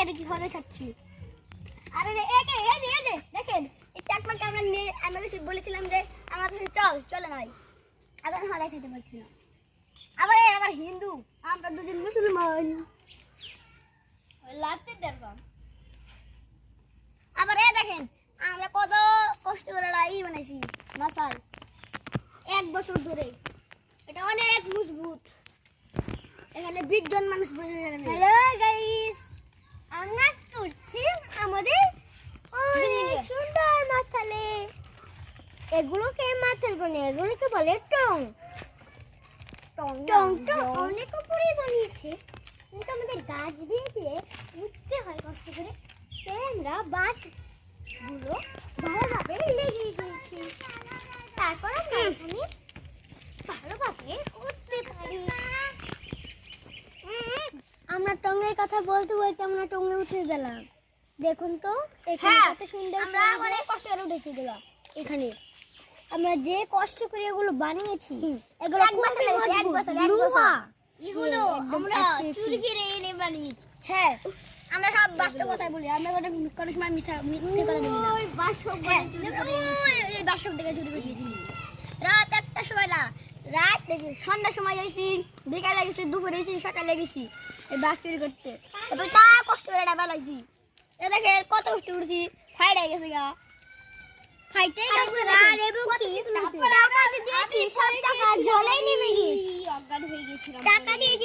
দেখে দেখি হলে খাচ্ছি। আরে এই যে দেখেন এই চাকমাকে আমরা বলেছিলাম যে আমার চলে নাই, আবার হলে খেতে পারছি না। আবার হিন্দু, আমরা দুজন মুসলমান লাগতে দেখলাম। আবার দেখেন আমরা কত কষ্ট করে বানাইছি মশাল 1 বছর ধরে, এটা অনেক মজবুত। এখানে 20 জন মানুষ বসে যাবে। হ্যালো গাইস, আমরা চলছি আমাদের অনেক সুন্দর মাছালে। এগুলোকে মাছাল বলে, এগুলোকে বলে টং। টং অনেক উপরে বানিয়েছে, কিন্তু আমাদের গাছ দিয়ে উঠতে হয় কষ্ট করে। তাই আমরা বাঁশগুলো ভালোভাবে লেগে দিয়েছি, তারপর আমরা এখানে ভালোভাবে উঠতে পারি। আমরা টঙের কথা বলতে বলতে আমরা টঙে উঠে গেলাম। দেখুন তো এখানে কত সুন্দর, আমরা অনেক কষ্ট করে উঠেছি এগুলো। এখানে আমরা যে কষ্ট করে এগুলো বানিয়েছি, এগুলো এক বছর এগুলো আমরা চুরি করে এনে বানিয়েছি। হ্যাঁ, আমরা সব বাস্তব কথাই বলি, আমরা কোনো সময় মিথ্যে কথা বলি না। ওই বাস্তব এই বাস্তব থেকে চুরি করে দিয়েছি। রাত 1টার সময় না, রাত থেকে সন্ধ্যার সময় গেছি, বিকালে গেছি, দুপুরে গেছি, সকালে গেছি এই বাস চুরি করতে। তারপরে তা কষ্ট করে এটা বেলাইছি। এ দেখে কত কষ্ট করছি, ফাইডে গেছে গা। ফাইটে টাকা জলেই নেমে গিয়েছি, অজ্ঞান হয়ে গেছিলাম। টাকা দিয়ে